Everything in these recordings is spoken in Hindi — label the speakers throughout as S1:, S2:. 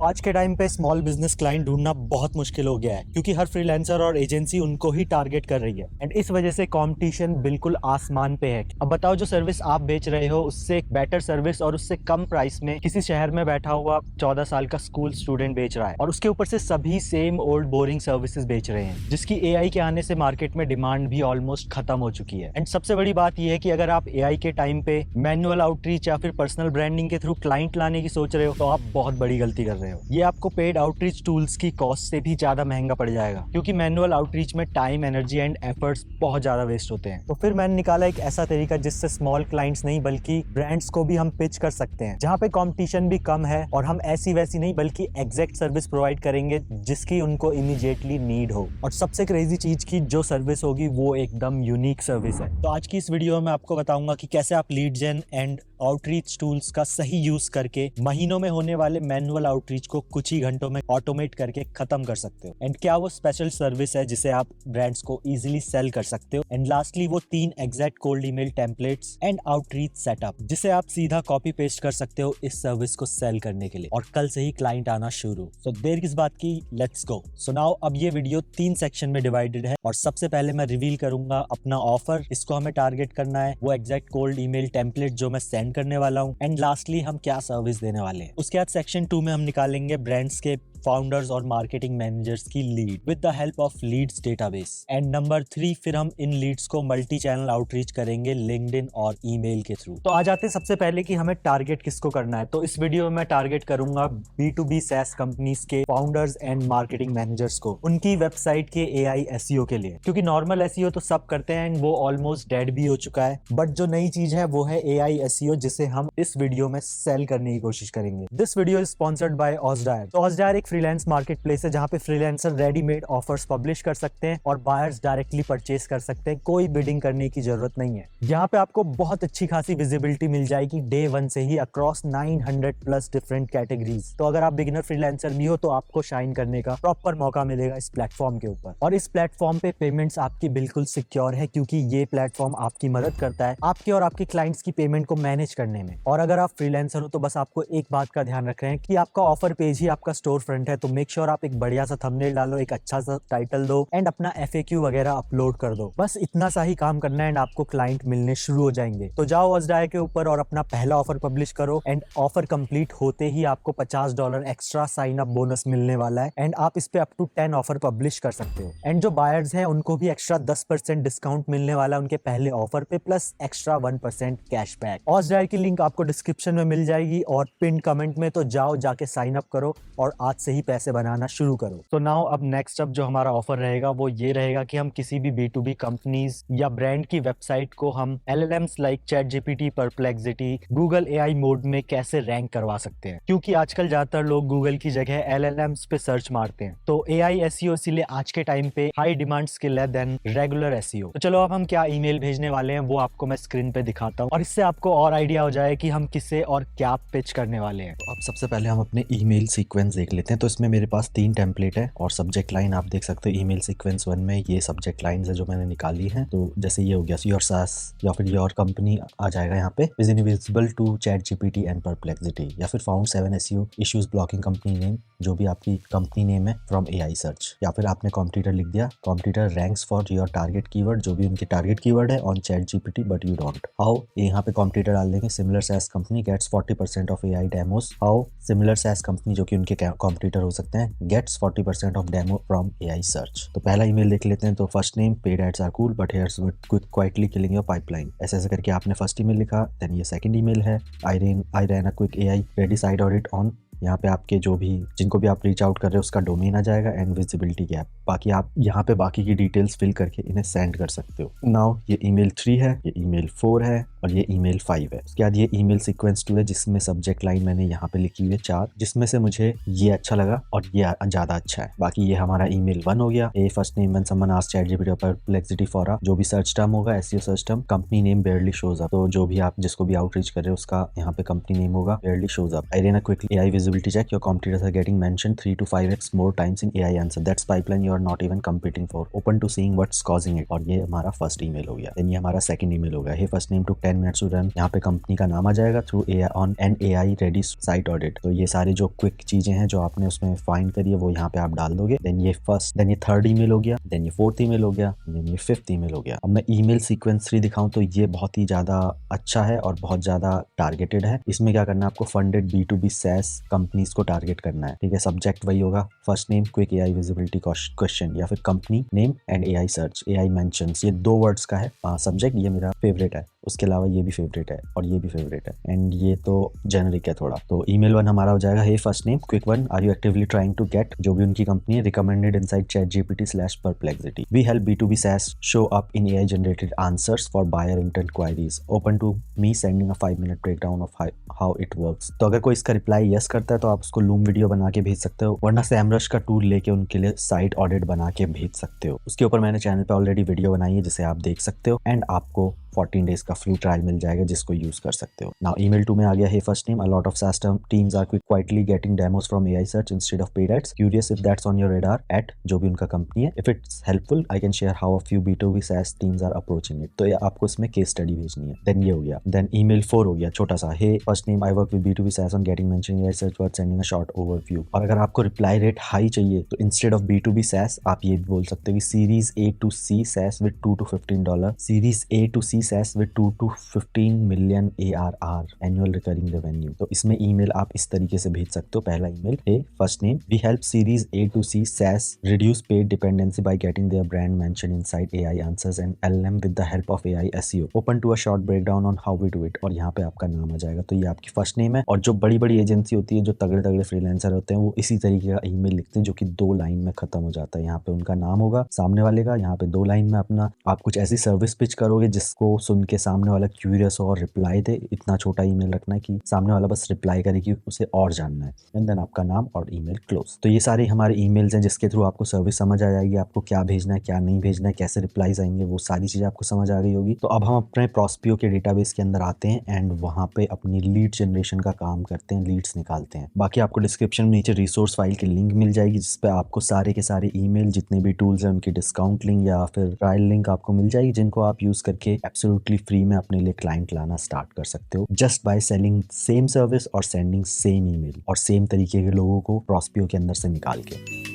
S1: आज के टाइम पे स्मॉल बिजनेस क्लाइंट ढूंढना बहुत मुश्किल हो गया है क्योंकि हर फ्रीलांसर और एजेंसी उनको ही टारगेट कर रही है एंड इस वजह से कंपटीशन बिल्कुल आसमान पे है। अब बताओ, जो सर्विस आप बेच रहे हो उससे एक बेटर सर्विस और उससे कम प्राइस में किसी शहर में बैठा हुआ 14 साल का स्कूल स्टूडेंट बेच रहा है और उसके ऊपर से सभी सेम ओल्ड बोरिंग सर्विसेज बेच रहे हैं, जिसकी एआई के आने से मार्केट में डिमांड भी ऑलमोस्ट खत्म हो चुकी है। एंड सबसे बड़ी बात यह है कि अगर आप एआई के टाइम पे मैनुअल आउटरीच या फिर पर्सनल ब्रांडिंग के थ्रू क्लाइंट लाने की सोच रहे हो तो आप बहुत बड़ी गलती कर रहे हो। ये आपको पेड आउटरीच टूल्स की कॉस्ट से भी ज्यादा महंगा पड़ जाएगा क्योंकि मैनुअल आउटरीच में टाइम, एनर्जी एंड एफर्ट्स बहुत ज्यादा वेस्ट होते हैं। तो फिर मैंने निकाला एक ऐसा तरीका जिससे स्मॉल क्लाइंट्स नहीं बल्कि ब्रांड्स को भी हम पिच कर सकते हैं, जहाँ पे कंपटीशन भी कम है और हम ऐसी वैसी नहीं बल्कि एग्जैक्ट सर्विस प्रोवाइड करेंगे जिसकी उनको इमीडिएटली नीड हो। और सबसे क्रेजी चीज की जो सर्विस होगी वो एकदम यूनिक सर्विस है। तो आज की इस वीडियो में आपको बताऊंगा कि कैसे आप lead gen and outreach tools का सही यूज करके महीनों में होने वाले मैनुअल आउटरीच को कुछ ही घंटों में ऑटोमेट करके खत्म कर सकते हो। एंड क्या वो स्पेशल सर्विस है जिसे आप ब्रांड्स को इजीली सेल कर सकते हो। एंड लास्टली वो 3 exact cold email templates and outreach setup जिसे आप सीधा कॉपी पेस्ट कर सकते हो इस सर्विस को सेल करने के लिए, और कल से ही क्लाइंट आना शुरू। तो देर किस बात की, लेट्स गो। सो नाउ अब ये वीडियो 3 सेक्शन में डिवाइडेड है और सबसे पहले मैं रिवील करूंगा अपना ऑफर, इसको हमें टारगेट करना है, वो एग्जैक्ट कोल्ड ईमेल टेम्पलेट जो मैं सेंड करने वाला हूँ, एंड लास्टली हम क्या सर्विस देने वाले हैं। उसके बाद सेक्शन 2 में हम निकालेंगे ब्रांड्स के फाउंडर्स और मार्केटिंग मैनेजर्स की lead with the help of leads database. And number 3 फिर हम इन लीड्स को मल्टी चैनल आउटरीच करेंगे लिंक्डइन और ईमेल के थ्रू। तो आ जाते हैं सबसे पहले कि हमें टारगेट किसको करना है। तो इस वीडियो में मैं टारगेट करूंगा B2B SaaS कंपनीज के फाउंडर्स एंड मार्केटिंग मैनेजर्स को, उनकी वेबसाइट के AI SEO के लिए, क्योंकि नॉर्मल SEO तो सब करते हैं एंड वो ऑलमोस्ट डेड भी हो चुका है। बट जो नई चीज है वो है AI SEO, जिसे हम इस वीडियो में सेल करने की कोशिश करेंगे। This video is sponsored by Ozdire. तो ऑजडायर एक फ्रीलांस मार्केट प्लेस है जहां पे फ्रीलांसर रेडीमेड ऑफर्स पब्लिश कर सकते हैं और बायर्स डायरेक्टली परचेस कर सकते हैं, कोई बिडिंग करने की जरूरत नहीं है। यहाँ पे आपको बहुत अच्छी खासी विजिबिलिटी मिल जाएगी डे 1 से ही अक्रॉस 900 प्लस डिफरेंट कैटेगरीज। तो अगर आप बिगिनर फ्रीलांसर भी हो तो आपको शाइन करने का प्रॉपर मौका मिलेगा इस प्लेटफॉर्म के ऊपर। और इस प्लेटफॉर्म पे पेमेंट्स आपकी बिल्कुल सिक्योर है क्योंकि ये प्लेटफॉर्म आपकी मदद करता है आपके और आपके क्लाइंट्स की पेमेंट को मैनेज करने में। और अगर आप फ्रीलांसर हो तो बस आपको एक बात का ध्यान रख रहे हैं कि आपका ऑफर पेज ही आपका स्टोर फ्रंट है, तो मेक श्योर आप एक बढ़िया सा थंबनेल डालो, एक अच्छा सा टाइटल दो एंड अपना FAQ वगैरह अपलोड कर दो। बस इतना सा ही काम करना है एंड आपको क्लाइंट मिलने शुरू हो जाएंगे। तो जाओ ऑजडायर के ऊपर और अपना पहला ऑफर पब्लिश करो एंड ऑफर कंप्लीट होते ही आपको $50 एक्स्ट्रा साइन अप बोनस मिलने वाला है एंड आप इस पे अप टू 10 ऑफर पब्लिश कर सकते हो। एंड जो बायर्स हैं उनको भी एक्स्ट्रा 10% डिस्काउंट मिलने वाला है उनके पहले ऑफर पे, प्लस एक्स्ट्रा 1% कैशबैक। ऑजडायर की लिंक आपको डिस्क्रिप्शन में मिल जाएगी और पिन कमेंट में, तो जाओ जाके साइन अप करो और आज से ही पैसे बनाना शुरू करो। तो नाउ अब नेक्स्ट अप जो हमारा ऑफर रहेगा वो ये रहेगा कि हम किसी भी B2B कंपनीज या ब्रांड की वेबसाइट को हम LLMs like ChatGPT, perplexity, Google AI mode में कैसे रैंक करवा सकते हैं, क्योंकि आजकल ज्यादातर लोग गूगल की जगह LLMs पे सर्च मारते हैं। तो AI SEO इसीलिए आज के टाइम पे हाई डिमांड स्किल है देन रेगुलर SEO। तो चलो अब हम क्या ईमेल भेजने वाले हैं वो आपको मैं स्क्रीन पे दिखाता हूँ और इससे आपको और आइडिया हो जाए कि हम किसे और क्या पिच करने वाले हैं।
S2: तो अब सबसे पहले हम अपने ईमेल सीक्वेंस देख लेते हैं। तो इसमें मेरे पास 3 टेम्पलेट है और सब्जेक्ट लाइन आप देख सकते हो। ईमेल सीक्वेंस 1 में ये सब्जेक्ट लाइंस है जो मैंने निकाली है। तो जैसे ये हो गया योर सास या फिर योर कंपनी आ जाएगा यहाँ पे, is invisible to ChatGPT and Perplexity, या फिर found 7 SEO issues blocking company name, जो भी आपकी कंपनी नेम है, फ्रॉम AI सर्च। या फिर आपने कॉम्पिटिटर लिख दिया, competitor ranks for your target keyword, जो भी उनके टारगेट कीवर्ड है, on ChatGPT but you don't. How, यहाँ पे कॉम्पिटिटर डाल देंगे similar SaaS company gets 40% of AI demos. How, similar SaaS company जो कि उनके कॉम्पिटिटर हो सकते हैं, gets 40% off demo from AI search. तो पहला ईमेल देख लेते हैं। तो first name, paid ads are cool but here's quietly killing your pipeline. ऐसे ऐसे करके आपने फर्स्ट ईमेल लिखा। देन ये सेकंड ईमेल है, I ran a quick AI ready site audit on. यहाँ पे आपके जो भी जिनको भी आप रीच आउट कर रहे हो उसका डोमेन आ जाएगा एंड विजिबिलिटी गैप। बाकी आप यहाँ पे बाकी की डिटेल्स फिल करके इन्हें सेंड कर सकते हो। नाउ ये ईमेल 3 है, ये ईमेल 4 है और ये ईमेल 5 है। उसके बाद ये ईमेल सीक्वेंस 2 है जिसमें सब्जेक्ट लाइन मैंने यहाँ पे लिखी हुई है 4, जिसमें से मुझे ये अच्छा लगा और ये ज्यादा अच्छा है। बाकी ये हमारा ईमेल 1 हो गया। Hey first name when someone asks ChatGPT और परप्लेक्सिटी फॉर जो भी सर्च टर्म होगा, SEO search term, company name barely shows up. तो जो भी आप जिसको भी आउटरीच कर रहे हो उसका यहाँ पे कंपनी नेम होगा barely shows up. I ran a quick AI visibility check, your competitors are getting mentioned 3 to 5x more times in AI answer. That's pipeline you are not even competing for. Open to seeing what's causing it. और ये हमारा फर्स्ट ईमेल हो गया. देन ये हमारा सेकंड ईमेल होगा. हे first name took 10 minutes to run. यहाँ पे कंपनी का नाम आ जाएगा through AI on an AI ready site audit. तो ये सारी जो क्विक चीजें हैं जो आपने उसमें फाइंड करी है वो यहाँ पे आप डाल दोगे. देन ये थर्ड ईमेल हो गया. देन ये फोर्थ ईमेल हो गया. देन ये फिफ्थ ईमेल हो गया. अब मैं ईमेल सीक्वेंस 3 दिखाऊं तो ये बहुत ही ज्यादा अच्छा है और बहुत ज्यादा टारगेटेड है. इसमें क्या करना है आपको, फंडेड B2B SaaS कंपनीज को टारगेट करना है. ठीक है, सब्जेक्ट वही होगा, first name quick AI visibility question या फिर company name and AI search AI mentions. ये 2 वर्ड्स का है. सब्जेक्ट ये मेरा फेवरेट है, उसके अलावा ये भी फेवरेट है और ये भी फेवरेट है एंड ये तो जेनरिक है थोड़ा. तो ईमेल 1 हमारा हो जाएगा, hey first name quick one, are you actively trying to get, जो भी उनकी कंपनी है, recommended inside ChatGPT/Perplexity. We help B2B SaaS show up in AI generated answers for buyer intent queries. Open to me sending a 5-minute breakdown of how it works. तो अगर कोई इसका रिप्लाई यस करता है तो आप उसको लूम वीडियो बना के भेज सकते हो, वरना SEMrush का टूल लेके उनके लिए साइट ऑडिट बना के भेज सकते हो. उसके ऊपर मैंने चैनल पे ऑलरेडी वीडियो बनाई है जिसे आप देख सकते हो एंड आपको 14 डेज का फ्री ट्रायल मिल जाएगा जिसको यूज कर सकते हो. नाउ ईमेल 2 में आ गया, hey first name, a lot of SaaS teams are quietly getting demos from AI search instead of paid ads. Curious if that's on your radar at जो भी उनका कंपनी है. If it's helpful, I can share how a few B2B SaaS teams are approaching it. तो ये आपको इसमें केस स्टडी भेजनी है. देन ये हो गया. देन ईमेल 4 हो गया छोटा सा, hey first name, I work with B2B SaaS on getting mentioned AI search worth sending a short overview. और अगर आपको रिप्लाई रेट हाई चाहिए तो इंस्टेड ऑफ B2B SaaS आप ये भी बोल सकते हो कि series A to C SaaS with $2 to $15, series A to C SaaS with 2 to 15 million ARR annual recurring revenue. तो इसमें ईमेल आप इस तरीके से भेज सकते हो. पहला email, hey first name, we help series A to C SaaS reduce paid dependency by getting their brand mentioned inside AI answers and LLM with the help of AI SEO. Open to a short breakdown on how we do it. और यहाँ पे आपका नाम आ जाएगा. तो ये आपकी फर्स्ट नेम है. और जो बड़ी बड़ी एजेंसी होती है, जो तगड़े तगड़े फ्रीलांसर होते हैं, वो इसी तरीके का ईमेल लिखते हैं जो कि 2 लाइन में खत्म हो जाता है. यहाँ पे उनका नाम होगा सामने वाले का, यहाँ पे 2 लाइन में अपना आप कुछ ऐसी सर्विस पिच करोगे जिसको सुन के सामने वाला क्यूरियस हो और रिप्लाई दे. इतना छोटा ईमेल रखना है कि सामने वाला बस रिप्लाई करे कि उसे और जानना है. एंड देन आपका नाम और ईमेल क्लोज. तो ये सारे हमारे ईमेल्स हैं जिसके थ्रू आपको सर्विस समझ आ जाएगी, आपको क्या भेजना है क्या नहीं भेजना है, कैसे रिप्लाईज आएंगे, वो सारी चीजें आपको समझ आ गई होगी. तो अब हम अपने प्रॉस्पियो के डेटाबेस के अंदर आते हैं एंड वहाँ पे अपनी लीड जनरेशन का काम करते हैं, लीड्स निकालते हैं. बाकी आपको डिस्क्रिप्शन में नीचे रिसोर्स फाइल की लिंक मिल जाएगी जिसपे आपको सारे के सारे ईमेल जितने भी टूल्स हैं उनकी डिस्काउंट लिंक या फिर ट्रायल लिंक आपको मिल जाएगी जिनको आप यूज करके एब्सोल्युटली फ्री में अपने लिए क्लाइंट लाना स्टार्ट कर सकते हो, just by selling same service और सेंडिंग सेम ईमेल और सेम तरीके के लोगों को प्रॉस्पियो के अंदर से निकाल के.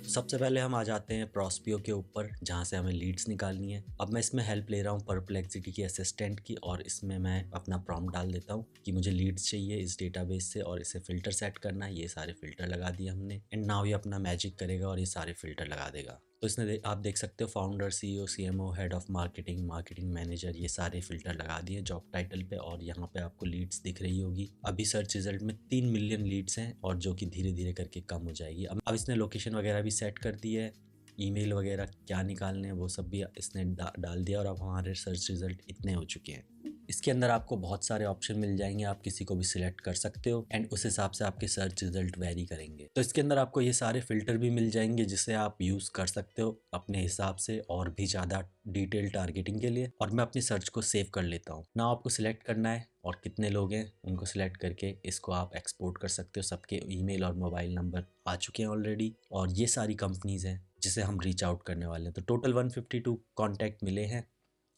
S3: सबसे पहले हम आ जाते हैं प्रॉस्पियो के ऊपर जहाँ से हमें लीड्स निकालनी है. अब मैं इसमें हेल्प ले रहा हूँ परप्लेक्सिटी की असिस्टेंट की और इसमें मैं अपना प्रॉम्प्ट डाल देता हूँ कि मुझे लीड्स चाहिए इस डेटाबेस से और इसे फिल्टर सेट करना है. ये सारे फिल्टर लगा दिए हमने एंड नाउ ये अपना मैजिक करेगा और ये सारे फिल्टर लगा देगा. तो इसने आप देख सकते हो founder, CEO, CMO, head of marketing, marketing manager, ये सारे फिल्टर लगा दिए जॉब टाइटल पे और यहाँ पे आपको लीड्स दिख रही होगी. अभी सर्च रिजल्ट में 3 मिलियन लीड्स हैं और जो कि धीरे धीरे करके कम हो जाएगी. अब इसने लोकेशन वगैरह भी सेट कर दी है, ईमेल वगैरह क्या निकालने हैं वो सब भी इसने डाल दिया और अब हमारे सर्च रिजल्ट इतने हो चुके हैं. इसके अंदर आपको बहुत सारे ऑप्शन मिल जाएंगे, आप किसी को भी सिलेक्ट कर सकते हो एंड उस हिसाब से आपके सर्च रिजल्ट वेरी करेंगे. तो इसके अंदर आपको ये सारे फिल्टर भी मिल जाएंगे जिसे आप यूज़ कर सकते हो अपने हिसाब से और भी ज़्यादा डिटेल टारगेटिंग के लिए. और मैं अपनी सर्च को सेव कर लेता हूँ. ना आपको सिलेक्ट करना है और कितने लोग हैं उनको सिलेक्ट करके इसको आप एक्सपोर्ट कर सकते हो. सबके ईमेल और मोबाइल नंबर आ चुके हैं ऑलरेडी और ये सारी कंपनीज़ हैं जिसे हम रीच आउट करने वाले हैं. तो टोटल 152 कॉन्टैक्ट मिले हैं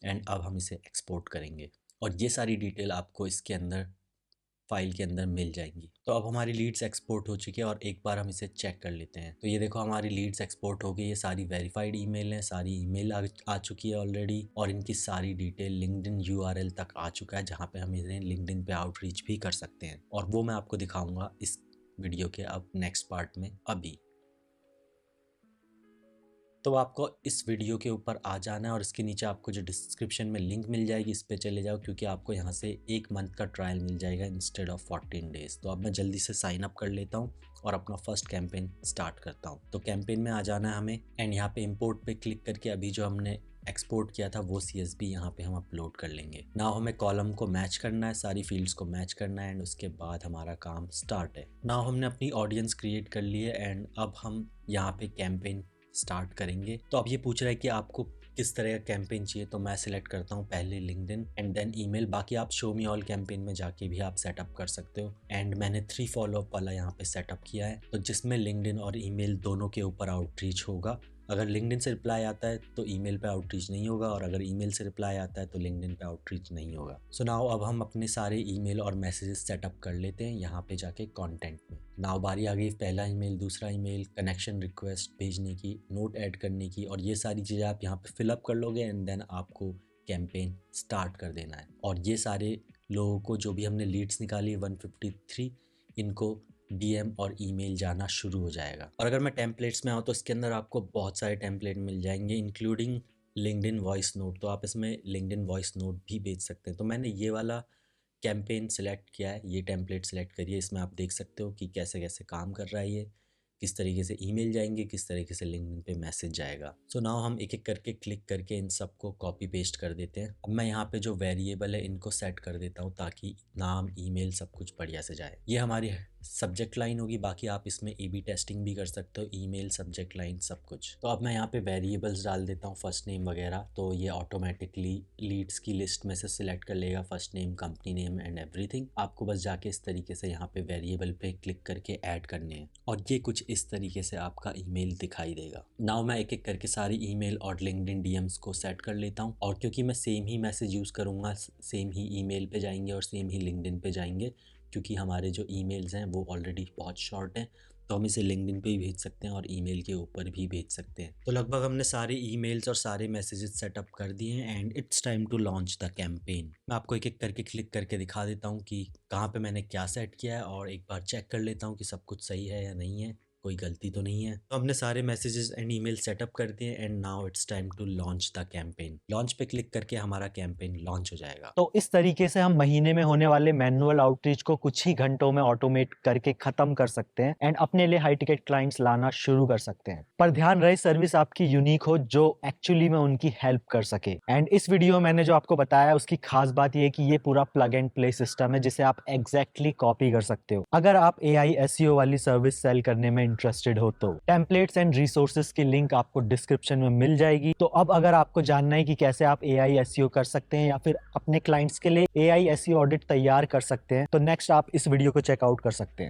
S3: एंड अब हम इसे एक्सपोर्ट करेंगे और ये सारी डिटेल आपको इसके अंदर फाइल के अंदर मिल जाएंगी. तो अब हमारी लीड्स एक्सपोर्ट हो चुकी है और एक बार हम इसे चेक कर लेते हैं. तो ये देखो हमारी लीड्स एक्सपोर्ट हो गई. ये सारी वेरीफाइड ईमेल हैं, सारी ईमेल आ चुकी है ऑलरेडी और इनकी सारी डिटेल लिंक्डइन URL तक आ चुका है जहाँ पे हम इन्हें लिंक्डइन पे आउटरीच भी कर सकते हैं और वो मैं आपको दिखाऊंगा इस वीडियो के अब नेक्स्ट पार्ट में. अभी तो आपको इस वीडियो के ऊपर आ जाना है और इसके नीचे आपको जो डिस्क्रिप्शन में लिंक मिल जाएगी इस पे चले जाओ क्योंकि आपको यहाँ से 1 मंथ का ट्रायल मिल जाएगा इंस्टेड ऑफ 14 डेज. तो अब मैं जल्दी से साइन अप कर लेता हूँ और अपना फर्स्ट कैंपेन स्टार्ट करता हूँ. तो कैंपेन में आ जाना है हमें एंड यहाँ पे इम्पोर्ट पे क्लिक करके अभी जो हमने एक्सपोर्ट किया था वो CSV यहाँ पे हम अपलोड कर लेंगे. नाउ हमें कॉलम को मैच करना है, सारी फील्ड्स को मैच करना है एंड उसके बाद हमारा काम स्टार्ट है. नाउ हमने अपनी ऑडियंस क्रिएट कर ली है एंड अब हम यहाँ पे कैंपेन स्टार्ट करेंगे. तो अब ये पूछ रहा है कि आपको किस तरह का कैंपेन चाहिए, तो मैं सिलेक्ट करता हूँ पहले लिंक्डइन एंड देन ईमेल। बाकी आप शो मी ऑल कैंपेन में जाके भी आप सेटअप कर सकते हो। एंड मैंने 3 फॉलोअप वाला यहाँ पे सेटअप किया है, तो जिसमें लिंक्डइन और ईमेल दोनों के ऊपर आउटरीच होगा। अगर लिंक्डइन से रिप्लाई आता है तो ईमेल पे आउटरीच नहीं होगा, और अगर ईमेल से रिप्लाई आता है तो लिंक्डइन पे आउटरीच नहीं होगा। सो नाउ अब हम अपने सारे ईमेल और मैसेजेस सेटअप कर लेते हैं यहाँ पे जाके कंटेंट में। नाउ बारी आ गई पहला ईमेल, दूसरा ईमेल, कनेक्शन रिक्वेस्ट भेजने की, नोट ऐड करने की, और ये सारी चीज़ें आप यहाँ पे फिलअप कर लोगे एंड देन आपको कैंपेन स्टार्ट कर देना है। और ये सारे लोगों को जो भी हमने लीड्स निकाली 153, इनको डीएम और ईमेल जाना शुरू हो जाएगा। और अगर मैं टेम्पलेट्स में आऊँ तो इसके अंदर आपको बहुत सारे टेम्पलेट मिल जाएंगे इंक्लूडिंग लिंक्डइन वॉइस नोट। तो आप इसमें लिंक्डइन वॉइस नोट भी भेज सकते हैं। तो मैंने ये वाला कैंपेन सिलेक्ट किया है, ये टेम्पलेट सिलेक्ट करिए। इसमें आप देख सकते हो कि कैसे कैसे काम कर रहा है ये, किस तरीके से ईमेल जाएंगे, किस तरीके से लिंक्डइन पे मैसेज जाएगा। सो नाउ हम एक एक करके क्लिक करके इन सबको कॉपी पेस्ट कर देते हैं। अब मैं यहाँ पे जो वेरिएबल है इनको सेट कर देता हूँ ताकि नाम, ईमेल सब कुछ बढ़िया से जाए। ये हमारी सब्जेक्ट लाइन होगी, बाकी आप इसमें ए बी टेस्टिंग भी कर सकते हो, ईमेल, सब्जेक्ट लाइन सब कुछ। तो अब मैं यहाँ पे वेरिएबल्स डाल देता हूँ, फर्स्ट नेम वगैरह, तो ये ऑटोमेटिकली लीड्स की लिस्ट में से सिलेक्ट कर लेगा first name, company name and everything. आपको बस जाके इस तरीके से यहाँ पे वेरिएबल पे क्लिक करके ऐड करने हैं, और ये कुछ इस तरीके से आपका ईमेल दिखाई देगा। नाउ मैं एक एक करके सारी ईमेल और लिंक्डइन डीएम्स को सेट कर लेता हूँ, और क्योंकि मैं सेम ही मैसेज यूज़ करूँगा, सेम ही ईमेल पे जाएंगे और सेम ही लिंक्डइन पे जाएंगे, क्योंकि हमारे जो ईमेल्स हैं वो ऑलरेडी बहुत शॉर्ट हैं, तो हम इसे लिंक्डइन पे भी भेज सकते हैं और ईमेल के ऊपर भी भेज सकते हैं। तो लगभग हमने सारे ईमेल्स और सारे मैसेजेस सेटअप कर दिए हैं and it's time to launch the campaign. मैं आपको एक एक करके क्लिक करके दिखा देता हूँ कि कहाँ पे मैंने क्या सेट किया है, और एक बार चेक कर लेता हूँ कि सब कुछ सही है या नहीं है, कोई गलती तो नहीं है। तो हमने सारे मैसेजेस एंड ईमेल सेटअप कर दिए and now it's time to launch the campaign. Launch पे क्लिक करके हमारा कैंपेन लॉन्च हो जाएगा।
S1: तो इस तरीके से हम महीने में होने वाले मैनुअल आउटरीच को कुछ ही घंटों में ऑटोमेट करके खत्म कर सकते हैं एंड अपने लिए हाई टिकट क्लाइंट्स लाना शुरू कर सकते हैं। पर ध्यान रहे सर्विस आपकी यूनिक हो जो एक्चुअली में उनकी हेल्प कर सके। एंड इस वीडियो में मैंने जो आपको बताया उसकी खास बात यह है कि ये पूरा प्लग एंड प्ले सिस्टम है जिसे आप एग्जैक्टली कॉपी कर सकते हो। अगर आप AI SEO वाली सर्विस सेल करने में इंटरेस्टेड हो तो टेम्पलेट्स एंड रिसोर्सेज की लिंक आपको डिस्क्रिप्शन में मिल जाएगी। तो अब अगर आपको जानना है कि कैसे आप AI SEO कर सकते हैं या फिर अपने क्लाइंट्स के लिए AI SEO ऑडिट तैयार कर सकते हैं, तो नेक्स्ट आप इस वीडियो को चेकआउट कर सकते हैं।